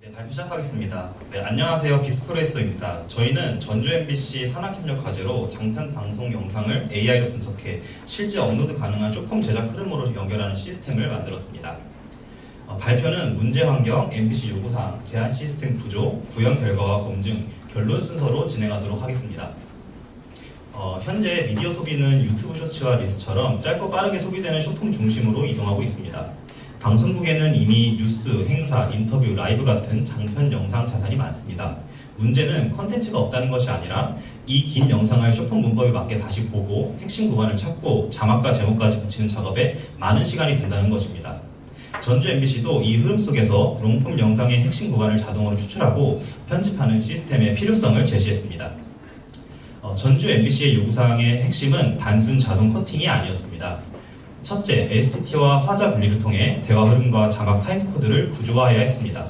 네, 발표 시작하겠습니다. 네, 안녕하세요. 비스프레소입니다. 저희는 전주 MBC 산학협력 과제로 장편 방송 영상을 AI로 분석해 실제 업로드 가능한 쇼폼 제작 흐름으로 연결하는 시스템을 만들었습니다. 발표는 문제 환경, MBC 요구사항, 제한 시스템 구조, 구현 결과와 검증, 결론 순서로 진행하도록 하겠습니다. 현재 미디어 소비는 유튜브 쇼츠와 릴스처럼 짧고 빠르게 소비되는 쇼폼 중심으로 이동하고 있습니다. 방송국에는 이미 뉴스, 행사, 인터뷰, 라이브 같은 장편 영상 자산이 많습니다. 문제는 컨텐츠가 없다는 것이 아니라 이 긴 영상을 쇼폼 문법에 맞게 다시 보고 핵심 구간을 찾고 자막과 제목까지 붙이는 작업에 많은 시간이 든다는 것입니다. 전주 MBC도 이 흐름 속에서 롱폼 영상의 핵심 구간을 자동으로 추출하고 편집하는 시스템의 필요성을 제시했습니다. 전주 MBC의 요구사항의 핵심은 단순 자동 커팅이 아니었습니다. 첫째, STT와 화자 분리를 통해 대화 흐름과 자막 타임코드를 구조화해야 했습니다.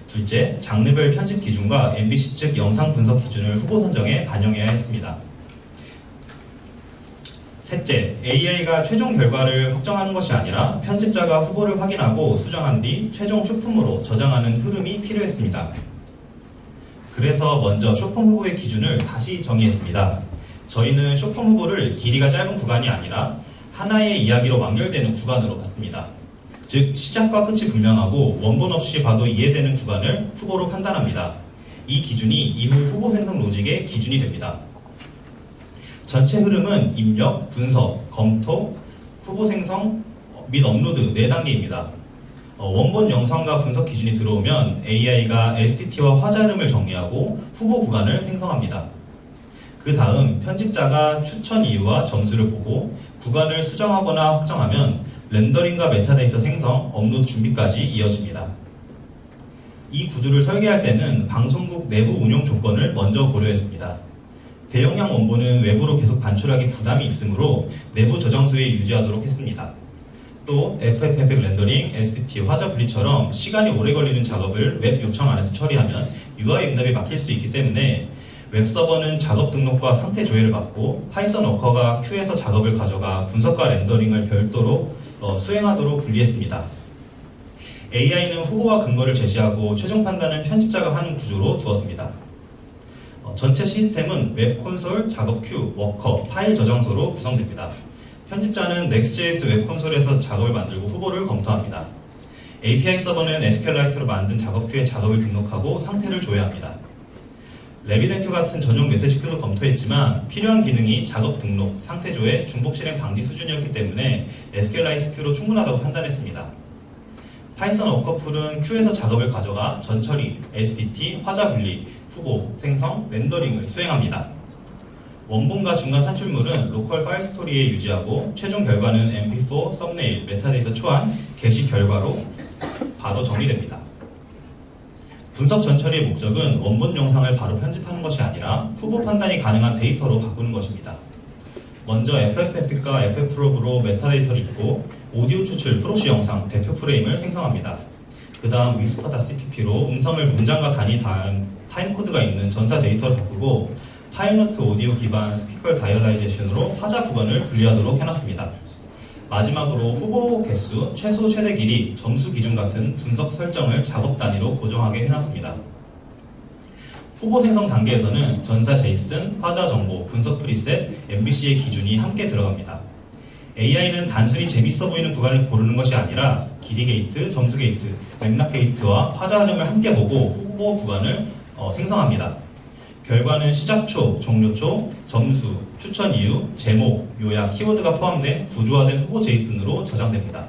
둘째, 장르별 편집 기준과 MBC 측 영상 분석 기준을 후보 선정에 반영해야 했습니다. 셋째, AI가 최종 결과를 확정하는 것이 아니라 편집자가 후보를 확인하고 수정한 뒤 최종 쇼폼으로 저장하는 흐름이 필요했습니다. 그래서 먼저 쇼폼 후보의 기준을 다시 정의했습니다. 저희는 쇼폼 후보를 길이가 짧은 구간이 아니라 하나의 이야기로 완결되는 구간으로 봤습니다. 즉, 시작과 끝이 분명하고 원본 없이 봐도 이해되는 구간을 후보로 판단합니다. 이 기준이 이후 후보 생성 로직의 기준이 됩니다. 전체 흐름은 입력, 분석, 검토, 후보 생성 및 업로드 4단계입니다. 원본 영상과 분석 기준이 들어오면 AI가 STT와 화자 흐름을 정리하고 후보 구간을 생성합니다. 그 다음 편집자가 추천 이유와 점수를 보고 구간을 수정하거나 확정하면 렌더링과 메타데이터 생성, 업로드 준비까지 이어집니다. 이 구조를 설계할 때는 방송국 내부 운용 조건을 먼저 고려했습니다. 대용량 원본은 외부로 계속 반출하기 부담이 있으므로 내부 저장소에 유지하도록 했습니다. 또 FFmpeg 렌더링, STT, 화자 분리처럼 시간이 오래 걸리는 작업을 웹 요청 안에서 처리하면 UI 응답이 막힐 수 있기 때문에 웹서버는 작업 등록과 상태 조회를 받고 파이썬 워커가 큐에서 작업을 가져가 분석과 렌더링을 별도로 수행하도록 분리했습니다. AI는 후보와 근거를 제시하고 최종 판단은 편집자가 하는 구조로 두었습니다. 전체 시스템은 웹 콘솔, 작업 큐, 워커, 파일 저장소로 구성됩니다. 편집자는 Next.js 웹 콘솔에서 작업을 만들고 후보를 검토합니다. API 서버는 SQLite로 만든 작업 큐에 작업을 등록하고 상태를 조회합니다. 레비덴큐 같은 전용 메시지 큐도 검토했지만 필요한 기능이 작업 등록, 상태 조회, 중복 실행 방지 수준이었기 때문에 SQLite 큐로 충분하다고 판단했습니다. 파이썬 워커풀은 큐에서 작업을 가져가 전처리, STT, 화자 분리, 후보, 생성, 렌더링을 수행합니다. 원본과 중간 산출물은 로컬 파일 스토리에 유지하고 최종 결과는 mp4, 썸네일, 메타데이터 초안, 게시 결과로 바로 정리됩니다. 분석 전처리의 목적은 원본 영상을 바로 편집하는 것이 아니라 후보 판단이 가능한 데이터로 바꾸는 것입니다. 먼저 FFmpeg과 FFprobe로 메타데이터를 읽고 오디오 추출 프로시 영상 대표 프레임을 생성합니다. 그 다음 whisper.cpp로 음성을 문장과 단위 타임코드가 있는 전사 데이터를 바꾸고 파일노트 오디오 기반 스피컬 다이얼라이제이션으로 화자 구간을 분리하도록 해놨습니다. 마지막으로 후보 개수, 최소 최대 길이, 점수 기준 같은 분석 설정을 작업 단위로 고정하게 해놨습니다. 후보 생성 단계에서는 전사 제이슨, 화자 정보, 분석 프리셋, MBC의 기준이 함께 들어갑니다. AI는 단순히 재밌어 보이는 구간을 고르는 것이 아니라 길이 게이트, 점수 게이트, 맥락 게이트와 화자 흐름을 함께 보고 후보 구간을 생성합니다. 결과는 시작초, 종료초, 점수, 추천 이유, 제목, 요약, 키워드가 포함된 구조화된 후보 제이슨으로 저장됩니다.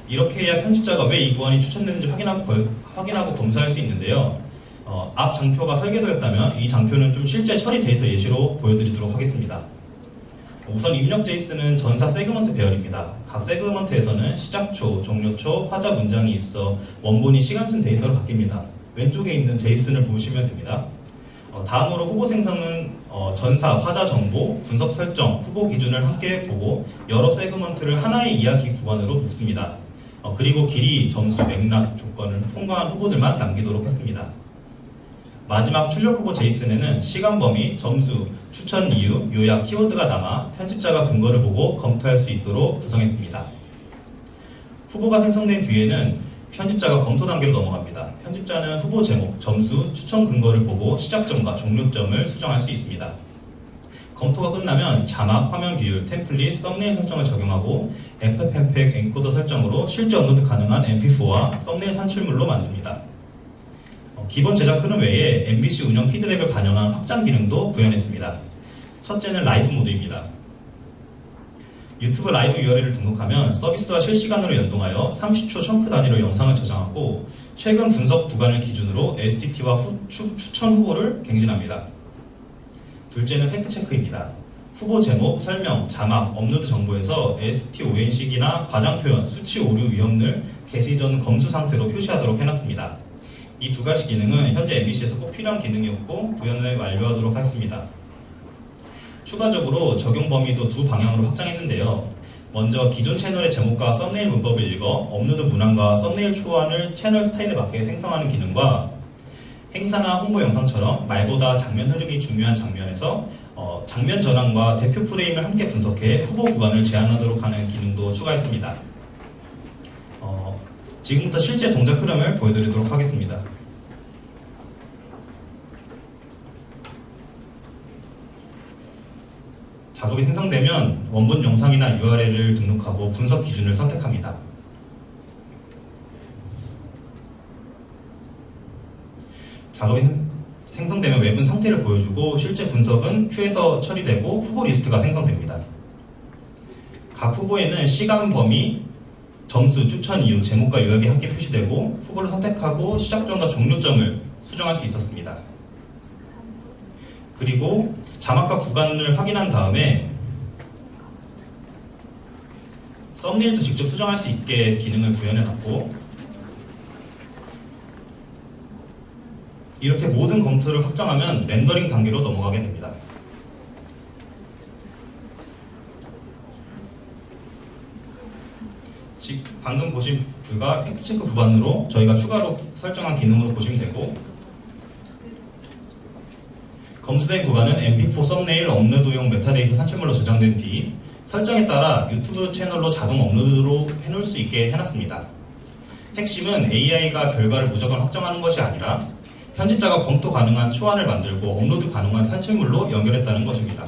이렇게 해야 편집자가 왜 이 구간이 추천되는지 확인하고 검사할 수 있는데요. 앞 장표가 설계도였다면 이 장표는 좀 실제 처리 데이터 예시로 보여드리도록 하겠습니다. 우선 입력 제이슨은 전사 세그먼트 배열입니다. 각 세그먼트에서는 시작초, 종료초, 화자 문장이 있어 원본이 시간순 데이터로 바뀝니다. 왼쪽에 있는 제이슨을 보시면 됩니다. 다음으로 후보 생성은 전사, 화자 정보, 분석 설정, 후보 기준을 함께 보고 여러 세그먼트를 하나의 이야기 구간으로 묶습니다. 그리고 길이, 점수, 맥락 조건을 통과한 후보들만 남기도록 했습니다. 마지막 출력 후보 제이슨에는 시간 범위, 점수, 추천 이유, 요약, 키워드가 남아 편집자가 근거를 보고 검토할 수 있도록 구성했습니다. 후보가 생성된 뒤에는 편집자가 검토 단계로 넘어갑니다. 편집자는 후보 제목, 점수, 추천 근거를 보고 시작점과 종료점을 수정할 수 있습니다. 검토가 끝나면 자막, 화면 비율, 템플릿, 썸네일 설정을 적용하고 FFmpeg 엔코더 설정으로 실제 업로드 가능한 mp4와 썸네일 산출물로 만듭니다. 기본 제작 흐름 외에 MBC 운영 피드백을 반영한 확장 기능도 구현했습니다. 첫째는 라이브 모드입니다. 유튜브 라이브 URL을 등록하면 서비스와 실시간으로 연동하여 30초 청크 단위로 영상을 저장하고 최근 분석 구간을 기준으로 STT와 추천 후보를 갱신합니다. 둘째는 팩트체크입니다. 후보 제목, 설명, 자막, 업로드 정보에서 STON식이나 과장 표현, 수치 오류 위험을 게시 전 검수 상태로 표시하도록 해놨습니다. 이 두 가지 기능은 현재 MBC에서 꼭 필요한 기능이었고 구현을 완료하도록 하였습니다. 추가적으로 적용 범위도 두 방향으로 확장했는데요. 먼저 기존 채널의 제목과 썸네일 문법을 읽어 업로드 문항과 썸네일 초안을 채널 스타일에 맞게 생성하는 기능과 행사나 홍보 영상처럼 말보다 장면 흐름이 중요한 장면에서 장면 전환과 대표 프레임을 함께 분석해 후보 구간을 제한하도록 하는 기능도 추가했습니다. 지금부터 실제 동작 흐름을 보여드리도록 하겠습니다. 작업이 생성되면 원본 영상이나 URL을 등록하고 분석 기준을 선택합니다. 작업이 생성되면 웹은 상태를 보여주고 실제 분석은 큐에서 처리되고 후보 리스트가 생성됩니다. 각 후보에는 시간 범위, 점수, 추천 이유, 제목과 요약이 함께 표시되고 후보를 선택하고 시작점과 종료점을 수정할 수 있었습니다. 그리고 자막과 구간을 확인한 다음에 썸네일도 직접 수정할 수 있게 기능을 구현해놨고 이렇게 모든 검토를 확정하면 렌더링 단계로 넘어가게 됩니다. 방금 보신 뷰가 팩트체크 구간으로 저희가 추가로 설정한 기능으로 보시면 되고 검수된 구간은 mp4 썸네일 업로드용 메타데이터 산출물로 저장된 뒤 설정에 따라 유튜브 채널로 자동 업로드로 해놓을 수 있게 해놨습니다. 핵심은 AI가 결과를 무조건 확정하는 것이 아니라 편집자가 검토 가능한 초안을 만들고 업로드 가능한 산출물로 연결했다는 것입니다.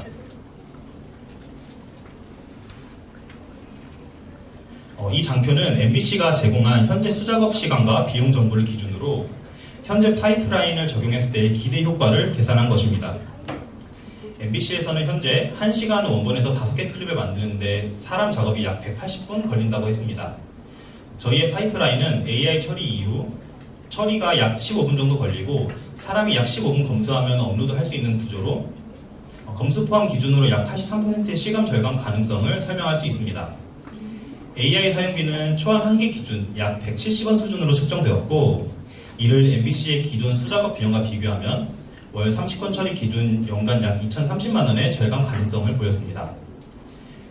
이 장표는 MBC가 제공한 현재 수작업 시간과 비용 정보를 기준으로 현재 파이프라인을 적용했을 때의 기대 효과를 계산한 것입니다. MBC에서는 현재 1시간 원본에서 5개 클립을 만드는데 사람 작업이 약 180분 걸린다고 했습니다. 저희의 파이프라인은 AI 처리 이후 처리가 약 15분 정도 걸리고 사람이 약 15분 검수하면 업로드할 수 있는 구조로 검수 포함 기준으로 약 83%의 시간 절감 가능성을 설명할 수 있습니다. AI 사용비는 초안 1개 기준 약 170원 수준으로 책정되었고 이를 MBC의 기존 수작업 비용과 비교하면 월 30건 처리 기준 연간 약 2,030만 원의 절감 가능성을 보였습니다.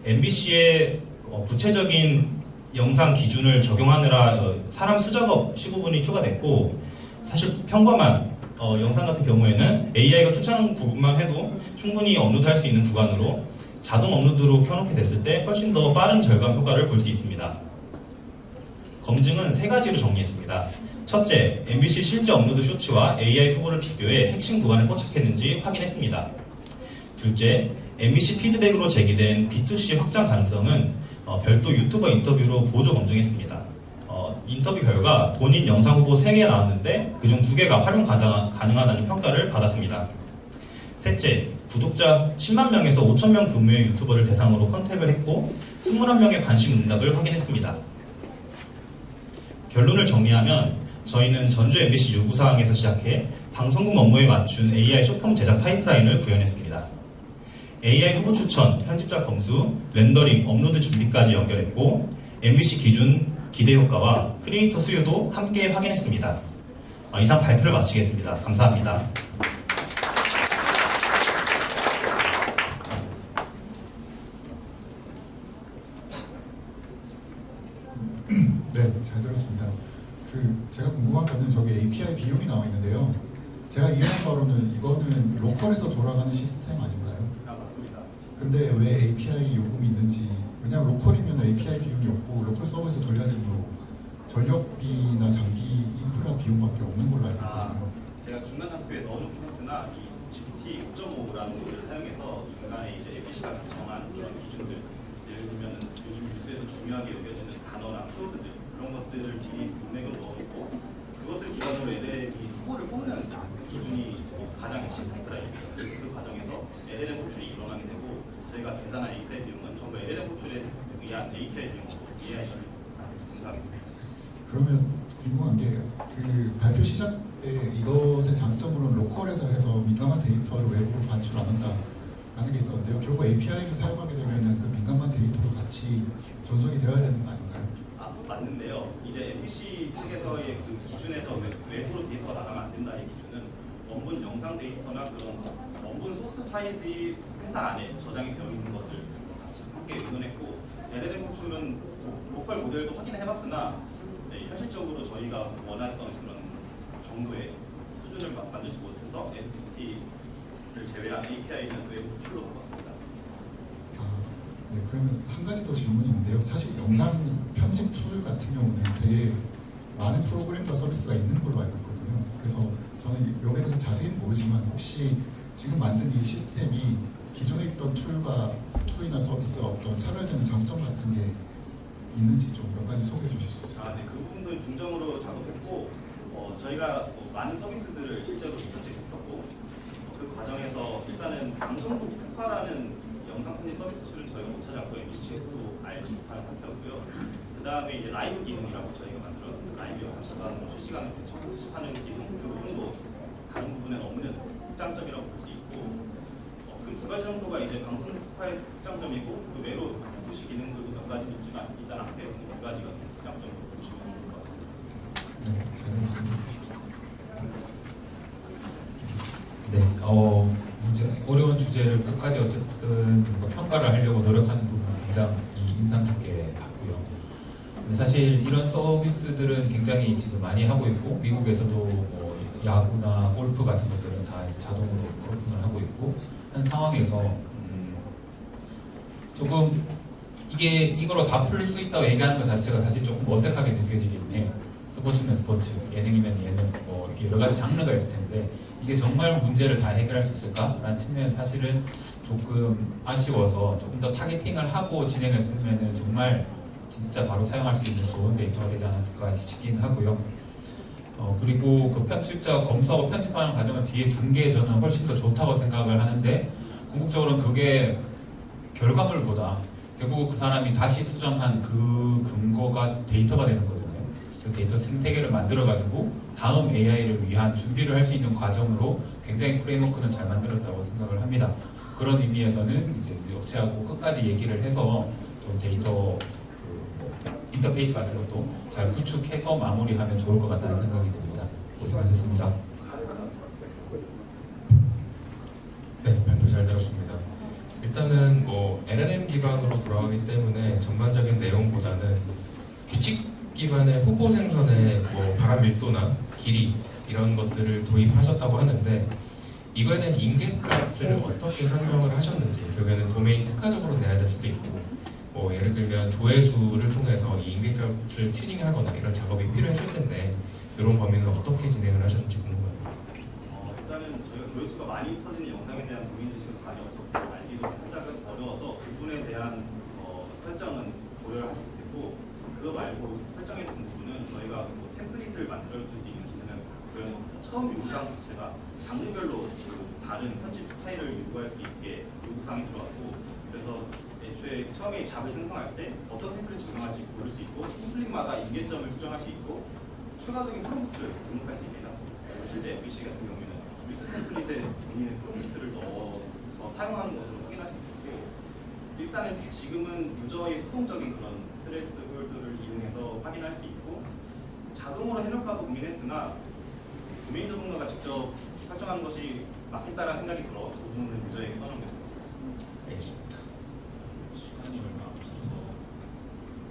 MBC의 구체적인 영상 기준을 적용하느라 사람 수작업 15분이 추가됐고 사실 평범한 영상 같은 경우에는 AI가 추천한 부분만 해도 충분히 업로드할 수 있는 구간으로 자동 업로드로 켜놓게 됐을 때 훨씬 더 빠른 절감 효과를 볼 수 있습니다. 검증은 3가지로 정리했습니다. 첫째, MBC 실제 업로드 쇼츠와 AI 후보를 비교해 핵심 구간을 포착했는지 확인했습니다. 둘째, MBC 피드백으로 제기된 B2C 확장 가능성은 별도 유튜버 인터뷰로 보조 검증했습니다. 인터뷰 결과 본인 영상 후보 3개 나왔는데 그중 2개가 활용 가능하다는 평가를 받았습니다. 셋째, 구독자 10만 명에서 5천 명 규모의 유튜버를 대상으로 컨택을 했고 21명의 관심 응답을 확인했습니다. 결론을 정리하면 저희는 전주 MBC 요구사항에서 시작해 방송국 업무에 맞춘 AI 숏폼 제작 파이프라인을 구현했습니다. AI 후보 추천, 편집자 검수, 렌더링, 업로드 준비까지 연결했고 MBC 기준 기대 효과와 크리에이터 수요도 함께 확인했습니다. 이상 발표를 마치겠습니다. 감사합니다. 네, 잘 들었습니다. 제가 궁금한 거는 저기 API 비용이 나와 있는데요. 제가 이해한 바로는 이거는 로컬에서 돌아가는 시스템 아닌가요? 맞습니다. 근데 왜 API 요금이 있는지, 왜냐면 로컬이면 API 비용이 없고 로컬 서버에서 돌려야 되므로 전력비나 장비 인프라 비용밖에 없는 걸로 알고 있거든요. 제가 중간 장표에 넣어놓긴 했으나 이 GPT 5.5라는 걸 사용해서 중간에 이제 APC가 정한 그런 기준들, 예를 들면 요즘 뉴스에서 중요하게 여겨지는 단어나 키워드들 그런 것들을 미리 문맥으로 넣어놓고 그것을 기반으로 LLM이 후보를 뽑는 기준이 가장 핵심 파이프라인입니다. 그 과정에서 LLM 호출이 일어나게 되고 저희가 계산한 API 비용은 전부 LLM 호출에 의한 API 비용으로 이해하시면 감사하겠습니다. 그러면 궁금한 게 그 발표 시작 때 이것의 장점으로는 로컬에서 해서 민감한 데이터를 외부로 반출 안 한다라는 게 있었는데요. 결국 API를 사용하게 되면 그 민감한 데이터도 같이 전송이 되어야 되는 거 아닌가요? 맞는데요. 이제 MBC 측에서의 그 기준에서 외부로 데이터가 나가면 안 된다의 기준은 원본 영상 데이터나 그런 원본 소스 파일이 회사 안에 저장이 되어 있는 것을 같이 함께 의논했고 LLM 호출은 로컬 모델도 확인해봤으나 현실적으로 저희가 원했던 그런 정도의 수준을 만들지 못해서 STP를 제외한 API는 외부 호출로 바꿨습니다. 네, 그러면 한 가지 더 질문이 있는데요. 사실 영상 편집 툴 같은 경우는 되게 많은 프로그램과 서비스가 있는 걸로 알고 있거든요. 그래서 저는 여기에 대해서 자세히는 모르지만 혹시 지금 만든 이 시스템이 기존에 있던 툴이나 서비스와 어떤 차별되는 장점 같은 게 있는지 좀 몇 가지 소개해 주실 수 있을까요? 네, 그 부분도 중점으로 작업했고 저희가 많은 서비스들을 실제로 리서치했었고 그 과정에서 일단은 방송국 특화라는 영상 편집 서비스 툴은 저희가 못 찾았고 MBC도 알지 못하는 상태였고요. 그 다음에 이제 라이브 기능이라고 저희가 만들어 라이브 영상 차단으로 실시간으로 수집하는 기능 그 부분도 다른 부분에 없는 특장점이라고 볼 수 있고 그 두 가지 정도가 이제 방송국 특화의 특장점이고 그 외로 도시 기능들도 몇 가지 있지만 일단 앞에 두 가지가 특장점으로 보시면 좋을 것 같습니다. 네, 잘 들었습니다. 네, 굉장히 어려운 주제를 끝까지 어쨌든 평가를 하려고 노력하는 부분은 굉장히 인상 깊게 봤고요. 근데 사실 이런 서비스들은 굉장히 지금 많이 하고 있고 미국에서도 뭐 야구나 골프 같은 것들은 다 이제 자동으로 크로핑을 하고 있고 한 상황에서 조금 이거로 다 풀 수 있다고 얘기하는 것 자체가 사실 조금 어색하게 느껴지긴 해요. 스포츠면 스포츠, 예능이면 예능, 뭐 이렇게 여러 가지 장르가 있을 텐데 이게 정말 문제를 다 해결할 수 있을까라는 측면은 사실은 조금 아쉬워서 조금 더 타겟팅을 하고 진행했으면은 정말 진짜 바로 사용할 수 있는 좋은 데이터가 되지 않았을까 싶긴 하고요. 그리고 그 편집자 검수하고 편집하는 과정은 뒤에 둔 게 저는 훨씬 더 좋다고 생각을 하는데 궁극적으로는 그게 결과물보다 결국 그 사람이 다시 수정한 그 근거가 데이터가 되는 거잖아요. 그 데이터 생태계를 만들어가지고 다음 AI를 위한 준비를 할 수 있는 과정으로 굉장히 프레임워크는 잘 만들었다고 생각을 합니다. 그런 의미에서는 이제 우리 업체하고 끝까지 얘기를 해서 좀 데이터 인터페이스 같은 것도 잘 구축해서 마무리하면 좋을 것 같다는 생각이 듭니다. 고생하셨습니다. 네, 발표 잘 들었습니다. 일단은 뭐 LLM 기반으로 돌아가기 때문에 전반적인 내용보다는 규칙 기반의 후보 생성의 뭐 발암 밀도나 길이 이런 것들을 도입하셨다고 하는데 이거에 대한 임계값을 어떻게 산정을 하셨는지 결국에는 도메인 특화적으로 돼야 될 수도 있고 뭐 예를 들면 조회수를 통해서 이 임계값을 튜닝하거나 이런 작업이 필요했을 텐데 이런 범위는 어떻게 진행을 하셨는지 궁금합니다. 일단은 저희가 조회수가 많이 터지는 영상에 대한 도민 지식은 많이 없었고 알기도 살짝 어려워서 그 부분에 대한 설정은 고려를 하지 못했고 그거 말고 설정했던 부분은 저희가 뭐 템플릿을 만들어줄 수 있는 기능을 구현했습니다. 처음 영상 자체가 장르별로 다른 편집 스타일을 요구할 수 있게 요구사항이 들어왔고 그래서 애초에 처음에 잡을 생성할 때 어떤 템플릿을 적용할지 고를 수 있고 템플릿마다 임계점을 수정할 수 있고 추가적인 프롬프트를 등록할 수 있게 해놨습니다. 실제 MBC 같은 경우에는 뉴스 템플릿에 본인의 프롬프트를 넣어서 사용하는 것으로 확인할 수 있고 일단은 지금은 유저의 수동적인 그런 스트레스 홀드를 이용해서 확인할 수 있고 자동으로 해놓을까도 고민했으나 도메인 전문가가 직접 설정하는 것이 맞겠다라는 생각이 들어 그 부분은 유저에게 떠넘겼습니다. 알겠습니다. 시간이 얼마 없어서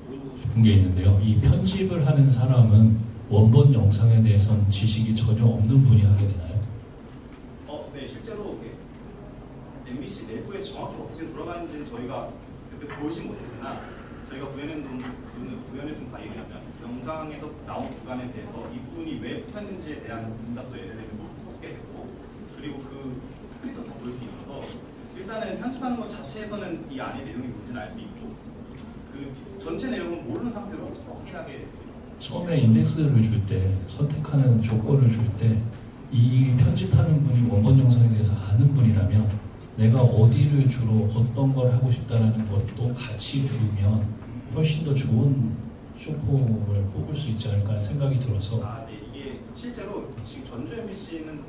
물어보고 싶은 게 있는데요. 이 편집을 하는 사람은 원본 영상에 대해서는 지식이 전혀 없는 분이 하게 되나요? 네, 실제로 MBC 내부에서 정확히 어떻게 돌아가는지는 저희가 옆에서 보이진 못했으나 저희가 구현해둔 파일이라면 영상 영상에서 나온 구간에 대해서 이 부분이 왜 뽑혔는지에 대한 응답도 LLM이 뽑게 됐고, 그리고 그 스크립트도 다 볼 수 있어서 일단은 편집하는 것 자체에서는 이 안에 내용이 뭔지는 알 수 있고, 그 전체 내용은 모르는 상태로 확인하게 됐습니다. 처음에 인덱스를 줄 때, 선택하는 조건을 줄 때 이 편집하는 분이 원본 영상에 대해서 아는 분이라면 내가 어디를 주로 어떤 걸 하고 싶다라는 것도 같이 주면 훨씬 더 좋은 쇼폼을 뽑을 수 있지 않을까 하는 생각이 들어서 네, 이게 실제로 지금 전주 MBC는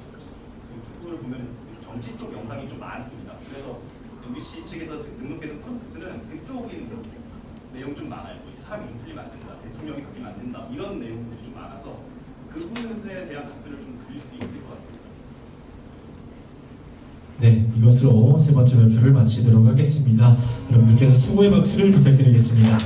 유튜브를 보면 정치 쪽 영상이 좀 많습니다. 그래서 MBC 측에서 등록해둔 프롬프트는 그쪽인 내용 좀 많아요. 뭐 사람이 인플리면 안 된다, 대통령이 바뀌면 안 된다, 이런 내용들이 좀 많아서 그 부분에 대한 답변을 좀 드릴 수 있을 것 같습니다. 네, 이것으로 세 번째 발표를 마치도록 하겠습니다. 여러분들께서 수고의 박수를 부탁드리겠습니다.